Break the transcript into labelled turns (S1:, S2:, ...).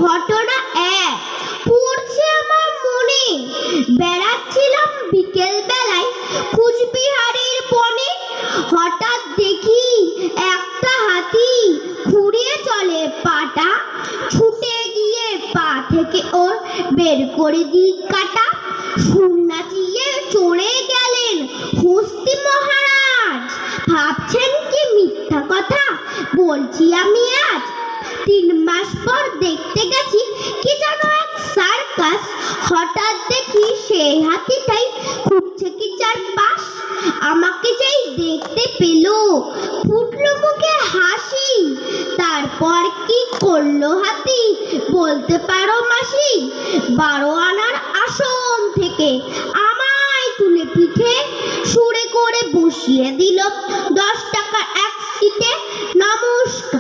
S1: ঘটনা এক পড়ছে আমার মনে। বেড়াচ্ছিলাম বিকেল বেলায় কুচবিহারের বনে। হঠাৎ দেখি একটা হাতি খুঁড়িয়ে চলে পাটা। ছুটে গিয়ে পা থেকে ওর বের করে দিই কাটা। সুন্নাচিয়ে চড়ে গেলেন হস্তি মহারাজ। ভাবছেন কি মিথ্যা কথা বলছি আমি আজ? 3 মাস পর দেখতে গেছি কি যেন এক সার্কাস। হঠাৎ দেখি সেই হাতিটাই ঘুরছে কি চারপাশ। আমাকে যেই দেখতে পেল ফুটলো মুখে হাসি। তারপর কি করলো হাতি বলতে পারো মাসি? 12 আনার আসন থেকে আমায় তুলে পিঠে সুরে করে বসিয়ে দিল 10 টাকা এক সিটে। নমস্কার।